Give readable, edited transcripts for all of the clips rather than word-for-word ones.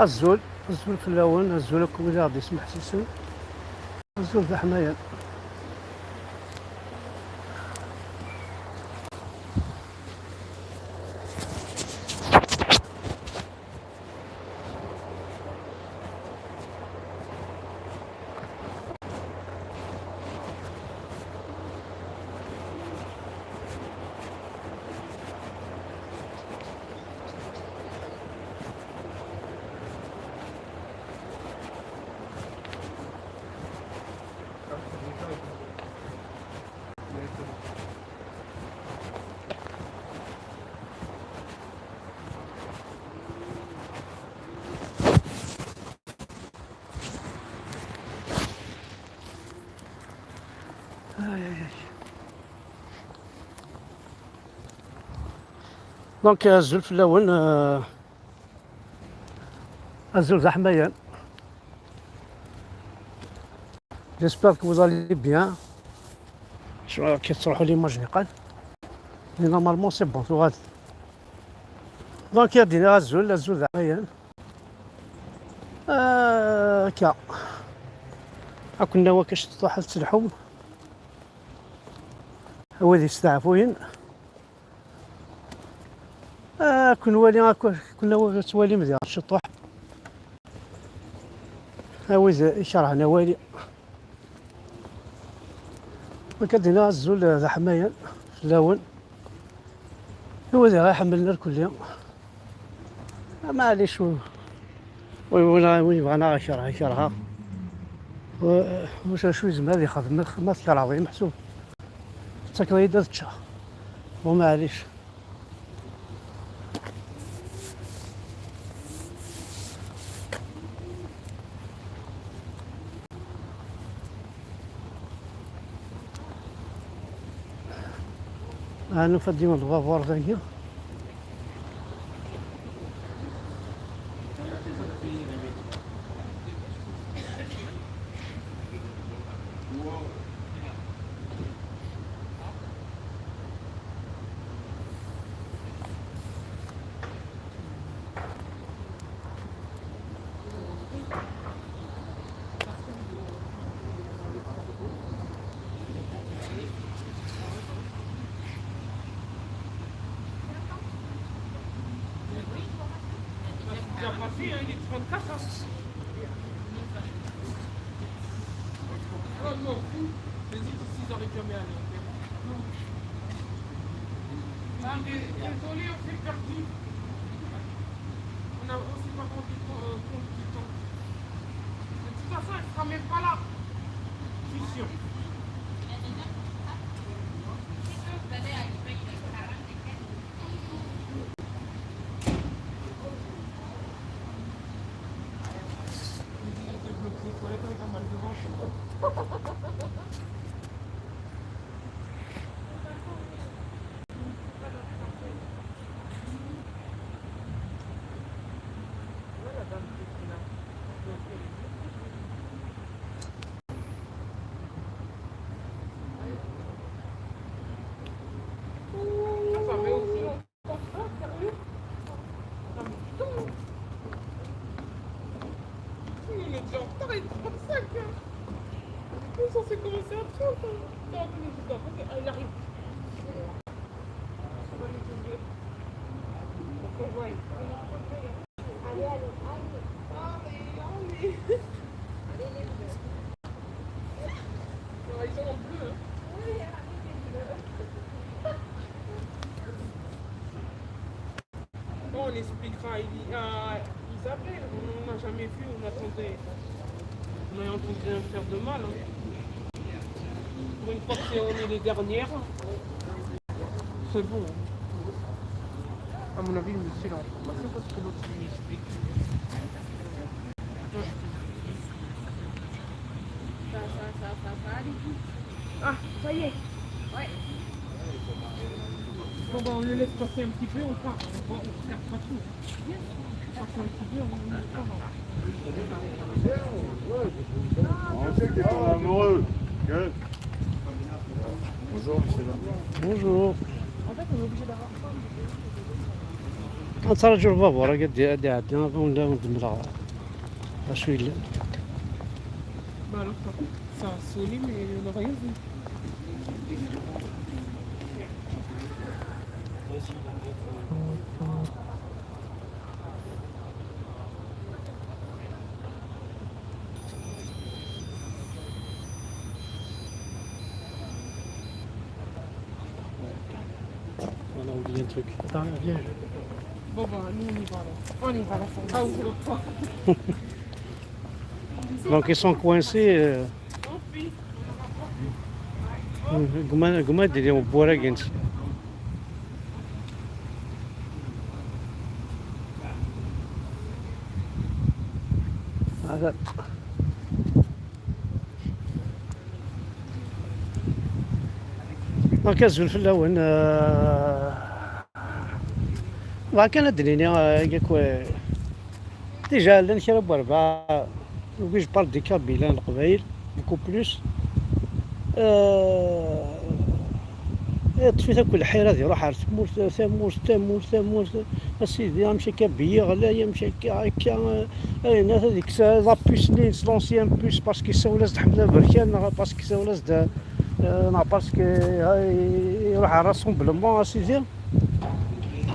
الزول في اللون، الزول كويلا غادي يسمح سيسن، الزول في حماية. دونك الزول في اللون، الزول تاع حماية. جيسبر كو فوزالي بيان. كي تروحو ليماج نقال مي نورمالمون سي بون تو غادي. دونك يدينا الزول تاع حماية. هاكا كنا واكاش تروح تلحم هوادي يستعفوين. كنا توالي مزيان الشطوح هاوز يشرحنا والي. وكدينا الزول ذا حماية في اللون، هو ذا غيحملنا الكل يوم. معليش وين يبغانا يشرها واش شوي زعما هادي خدمة العظيم محسوب التقريدات تشا ومعليش. أنا فديما الفافور ذاكيا. Désolé, on s'est perdu. On s'est pas rendu compte du temps. De toute façon, elle sera même pas là. Je suis sûr. On est censé commencer à 30. Il arrive. Allez. Ils sont en bleu. Bon, on expliquera à Isabelle. On n'a jamais vu, on attendait. On a entendu rien faire de mal. Pour une fois qu'on est les dernières, c'est bon. À mon avis, c'est l'information parce que l'autre il explique. Ah, ça y est. Ouais. Bon, bah, on le laisse passer un petit peu, on part. On ne regarde pas tout. On passe un petit peu, on part. On sait qu'ils sont amoureux. Bonjour, monsieur. Bonjour. En fait, on est obligé d'avoir نترجو الفابور قد يعدي ولا ندمر اش يلا. Bah alors, ça a sonné, mais on n'a rien vu. On a oublié un truc. Attends, viens. Bon bah, nous on y va alors. On y va, la fin. Ah, ouvre le pas. Donc ils sont coincés. قما ديريهم بوراق انت. هذا دونك ازول في الاول كان الدنيا ياك ديجا لان كرا باربعة وكيش بار دي كابيلان القبايل بوكو بلوس طفيت كل حيرة يروح على ثمور اسيدي يمشي كبية غلا يمشي هكا ناس هذيك لا بوس لينس لونسيان بوس باسكو ساولاز حمله بركان باسكو ساولاز باسكو يروح على راسومبلمون اسيدي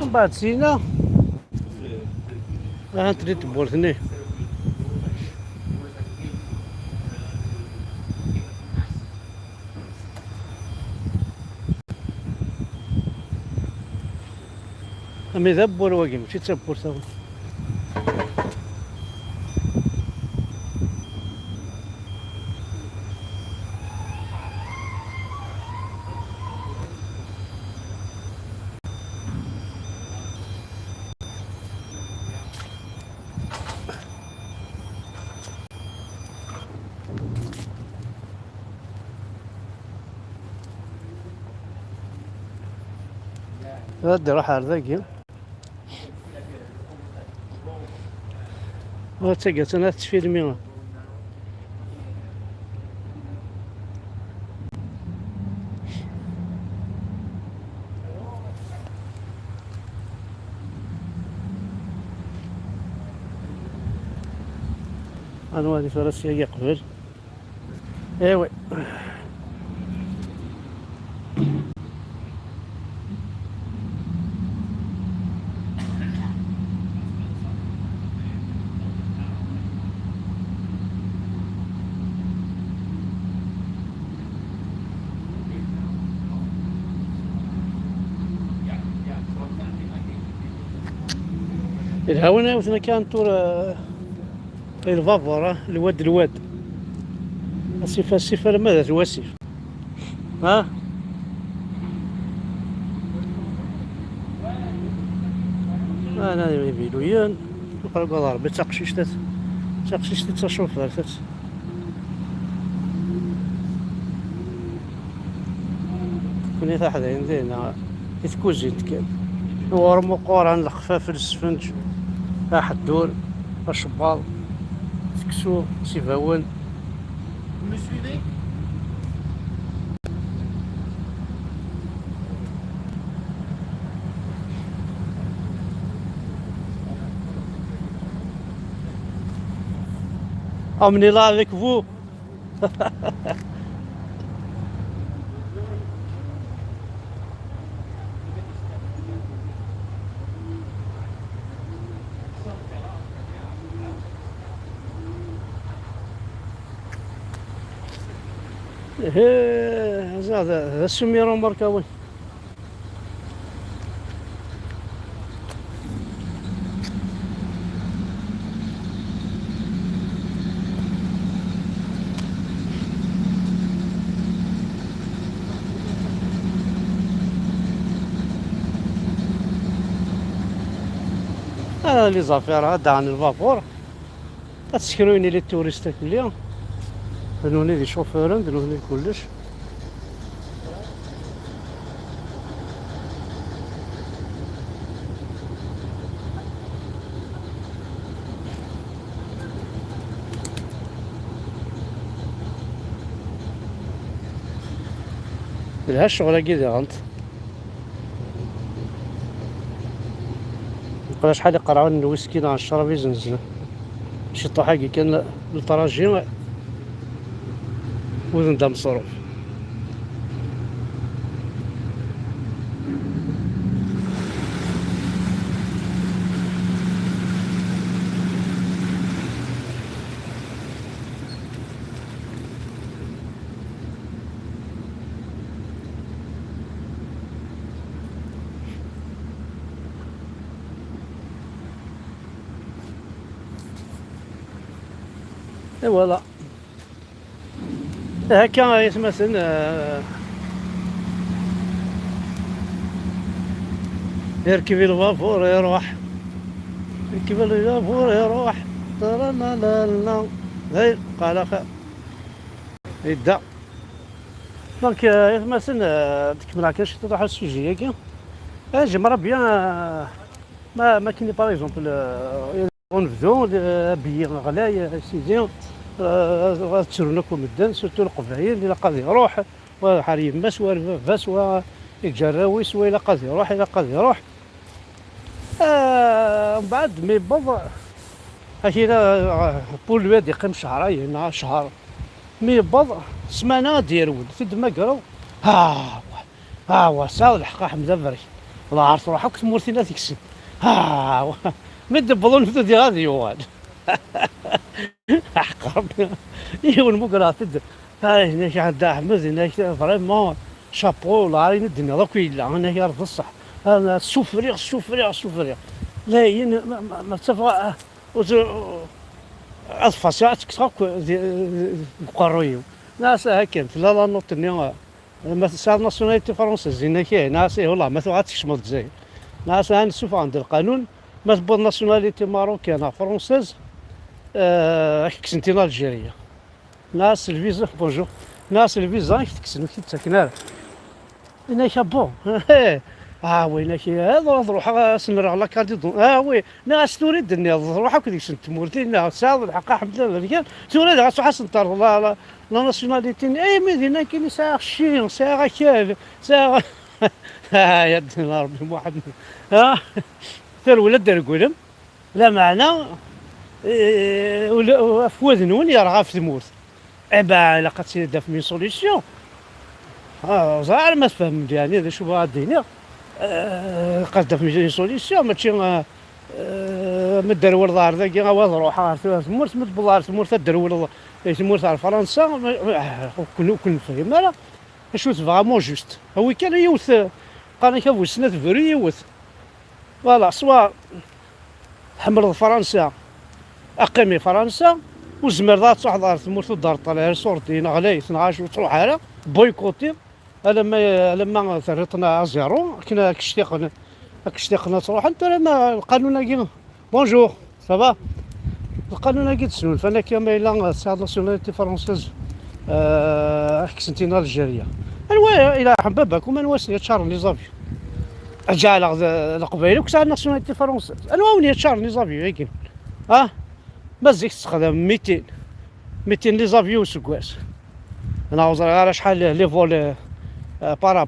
من بعد سينا تريد بولتني أمي ذبور واقي ماشي تسبور ثوا. هذا راح على ذاك وتلقى انا تفيلمي انا هذه فرنسيه قبل ايوه. الهونة وثنا كان طور الفافورة الواد الصفة ماذا تواسف ها انا يبيلويان نقرا ضربة تقشيشتات تشوف ثات كوني تحت عندنا يتكوزيت كان ورمو قوران الخفاف السفنج حدور الشباط سكسو سيفاون. Vous me suivez? Emmenez là avec vous. هذا السميرة مركبون هذا لي زافير هذا عن الفابور تسكرويني لي توريست كلهم دنوني دي شوفورن دنوني كلش لها الشغلة كذا غلط قرا شحال يقراون الويسكي نهار الشراب يزنزن شي طاحة كان الطراجي وذن دا مصروف. اي فوالا هكا يتمثل يركب الفابور يروح، يركب الفابور يروح لا لا لا لا هاي قال يبدا دونك يتمثل ديك مراكش تروح السوجي هكا جمرة بيان ما كاين باغ اكزومبل ونبدو بيي غلايا سيدي غتسرنكم مدن سورتو القبايل اللي قاضي يروح وحريم ماس وفاس ويجراوي سوا الى قاضي يروح الى قاضي يروح من بعد مي بضع هكذا بول الواد يقيم شهرين مع شهر مي بضع سمانه دير ولد في دماغرو ها ساو الحق حمد بري الله عارف روحك تمورتينا ديك السن ما دبلون في دي غادي يوال حق ربي يون مقرا تد هاي هناك عند احمد هناك فريمون شابو لا راني الدنيا دوك يلا هناك يعرف الصح انا سوفريغ لا ما تفا الفاسات كتاك مقرويو ناس هكا لا لا نوت النيا ما سال ناسيوناليتي فرونسيز هناك ناس والله ما تعطيش مال الجزائر ناس نشوف عند القانون ما تبغى ناسيوناليتي ماروكينا فرونسيز كسنتينا الجيريا ناس الفيزا بونجور ناس الفيزا كتكسنو كي تسكنار هناك بون وينك هذا روح سنر على كاردي وي ناس تريد اني روح هكا ديك تمورتي ناس ساعد الحق الحمد لله رجال تريد غا حسن طار لا ناسيوناليتي اي مدينه كاين ساعه شي ساعه كاف ساعه يا دين ربي واحد الولد يقولهم لا معنى فوذنون يرغى في الموت ابا الا قد سير داف مي سوليسيون زعما ما تفهم مزيان هذا شو بغا الدنيا قد داف مي سوليسيون ماشي ما دار دار ذاك غا روح تمورت ما تبلار تمورت دار تمورت على فرنسا كنا نفهم لا شو فريمون جوست هو كان يوث قال لك ابو سنه فري يوث فوالا سوا حمر فرنسا اقيمي فرنسا وزمر ذات تحضر تموت الدار طالع صورتي غلاي 12 وتروح على بويكوتي لما ثرتنا زيرو كنا كشتيقنا تروح انت لما القانون كي بونجور صافا القانون كي تسول فانا كما الا ساعه ناسيوناليتي فرونسيز كسنتينا الجيريا انواع الى حبابك ومن واسع تشارلي زافيو جا على القبيله وكسا ناسيوناليتي فرونسيز انواع وني تشارلي زافيو هيك مازيك تستخدم 200 لي زافيو سكواس انا وزر على شحال لي فول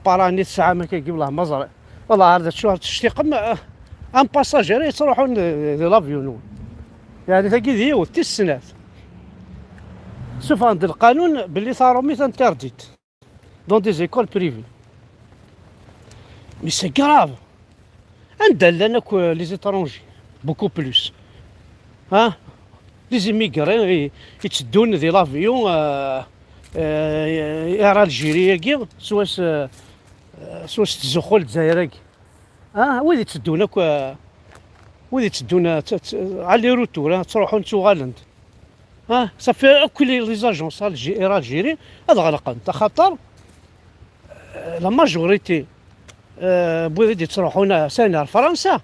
باراني الساعه ما كيجيب له مزرعه والله هذا شو تشتيق ان باساجير يروحون لافيون يعني تلقي ديو السنات سوف عند القانون باللي صاروا ميت انترديت دون دي زيكول بريفي مي سي كراف عندنا لي زيترونجي بوكو بلوس لي زيميغري يتشدون دي لافيون يرى الجيريا كي سواس تزخول الجزائر ويلي تشدونك ويلي تشدونا على لي روتور تروحوا لتوغالند صافي كل لي زاجونس الجيري هذا غلقان خاطر لا ماجوريتي بغيتي تروحونا سنه لفرنسا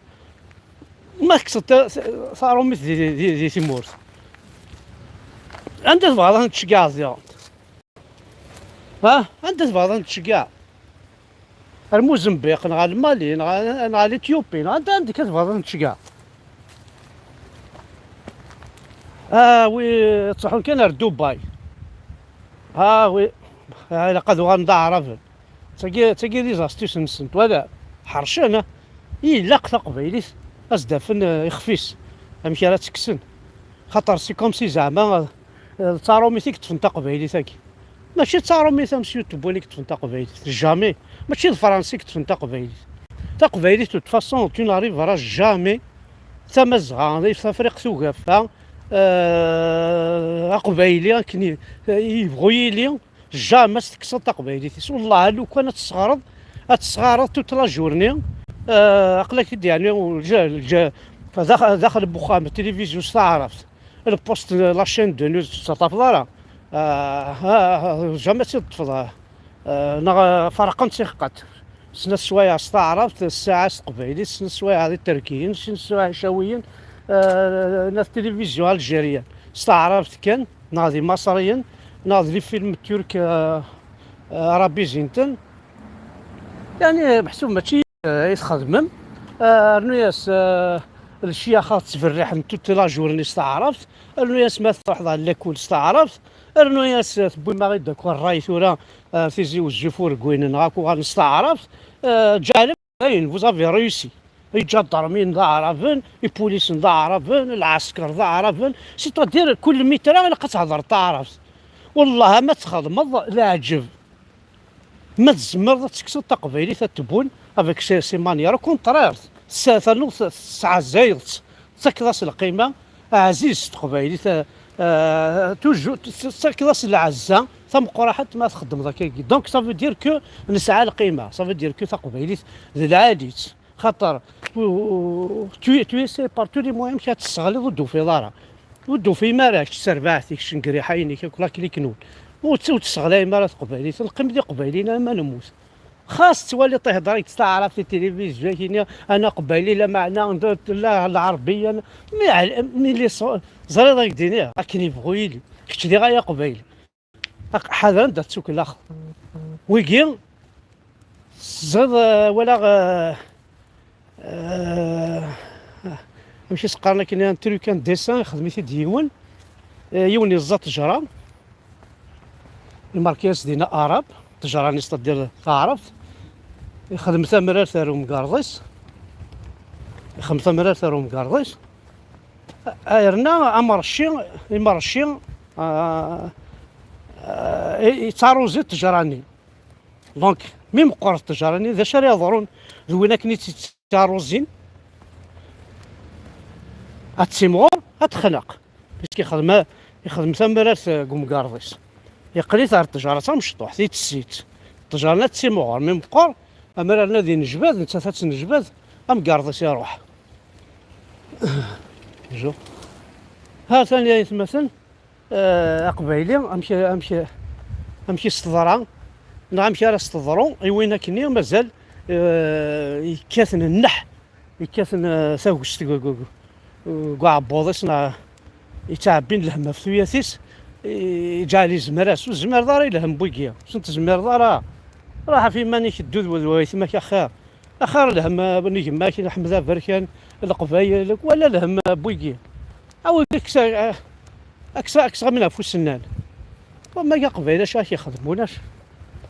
ما صاروا مثل دي تيمور انت تبغى تشكاع زياد انت تبغى تشكاع الموزمبيق نغا المالي نغا الاثيوبي انت عندك تبغى تشكاع وي تصحون كان دبي وي الا قد غنضع رافل تاكي دي زاستيوس نسنت ولا حرشانه الا قبيليت أزدافن يخفيس أمشي راه تكسن خاطر سي كوم سي زعما التاروميتي كتفن تقبايلي تاكي ماشي التاروميتي مسيو تبوني كتفن تقبايلي جامي ماشي الفرنسي كتفن تقبايلي تقبايلي توت فاسون تو ناريفرا جامي تمزغا في تفريق ثقافة قبايلي كني يبغوا يلي جامي تكسر تقبايلي والله لو كانت تصغرض توت لا جورني عقلك يعني جا داخل بوخام التلفزيون استعرفت البوست لاشين دو نيوز تطفضها جامي تطفضها فرقا تيقات سنة سوايع استعرفت الساعة قبيلي سنة سوايع هذه تركيين سنة سوايع شاويين ناس التلفزيون الجزائرية استعرفت كان ناضي مصريا ناضي فيلم ترك عربي زينتن يعني محسوب ماشي يتخدمم رنياس الشياخة تفرح توت لا جورني استعرفت رنياس ما تروح لاكول استعرفت رنياس تبوي ما غيدك الراي ثورا تيزي والجفور كوين غاكو غنستعرفت جالب باين فوزافي ريوسي يجا الضرمين ذا عرفن البوليس ذا عرفن العسكر ذا عرفن سيتادير كل ميترا الا كتهضر تعرف والله ما تخدم لا عجب ما تزمر تكسر تقبيلي تتبون افيك سي مانيير كونترير ساثنو ساعه زايد تكلاس القيمه عزيز تقبيلي توجو تكلاس العزه ثم قراحه ما تخدم ذاك دونك سافو دير كو نسعى القيمه سافو دير كو تقبيلي العادي خاطر تو سي بار تو لي موان مشات تستغل ودو في دارها ودو في ماراكش سربعتك شنقري حينيك كلا كليكنون وتستغلاي مرات قبيلي القيم ديال قبيلينا ما نموت خاص تولي تهضر تستعرف في التلفزيون كيني انا قبيلي لا معنى لا العربيه ملي زريضه يديني راكن يبغوا يلي كنت لي غايه قبيلي حاضر درت سوك الاخر ويكي زاد ولا ماشي سقارنا كاين تروكان ديسان خدمتي ديون يوني الزات تجرى الماركيز دينا اراب تجراني ديال تعرف يخدم ثمرات ثارو مقارضيس يخدم ثمرات ثارو مقارضيس ايرنا امرشي يمرشي يتاروزي تجراني دونك ميم قرط تجراني ذا شري يضرون ذوينا كني تاروزين اتسيمور اتخنق باش يخدم ثمرات مقارضيس يقري ثار التجارة مشطوح ثيت السيت التجارة تسيموغر ميم قر اما رانا ذي نجباد نتا ثات نجباد ام قارضيس يروح جو ها ثاني يتمثل قبيلي امشي استضرا نمشي راه استضرو وين كني مازال يكاثن النح يكاثن ثاوش كاع بوضيس يتعبين الهمه في ثوياتيس يجعل زمراس وزمر داري لهم بويكيا سنت زمر دارا راح في مانيك الدود ويثمك اخر لهم بنيك ماكين حمزه بركان القبايل ولا لهم بويكيا او اكسا منها في السنان وما كاع قبايله اش يخدموناش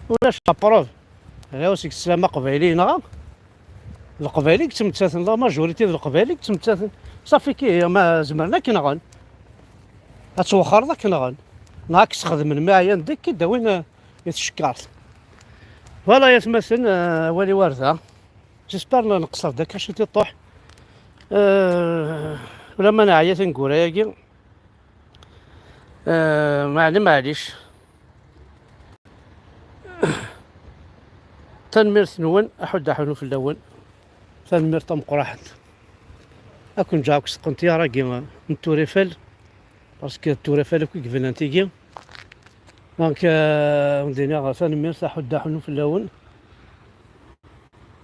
ولاش لابروف انا وسيك السلامه قبايلينا القبايلي تمتثل لا ماجوريتي ديال القبايلي تمتثل صافي كي ما زمرنا كنغن اتوخر ذاك نغن ناكس خدم معايا نديك كي داوين يتشكرت ولا يتمثل ولي وردة جيسبر نقصر داك اش تطوح ولا ما نعيا تنقول ياكي معليش تنمير ثنون احد حنو في الاول تنمير طم قراحت اكون جاوك سقنتي راه كيما نتوريفل باسكو التوريفل كي قبل انتيكي دونك ندينا تنمير حد حنو في الاول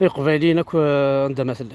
يقبالينك عندما مثلا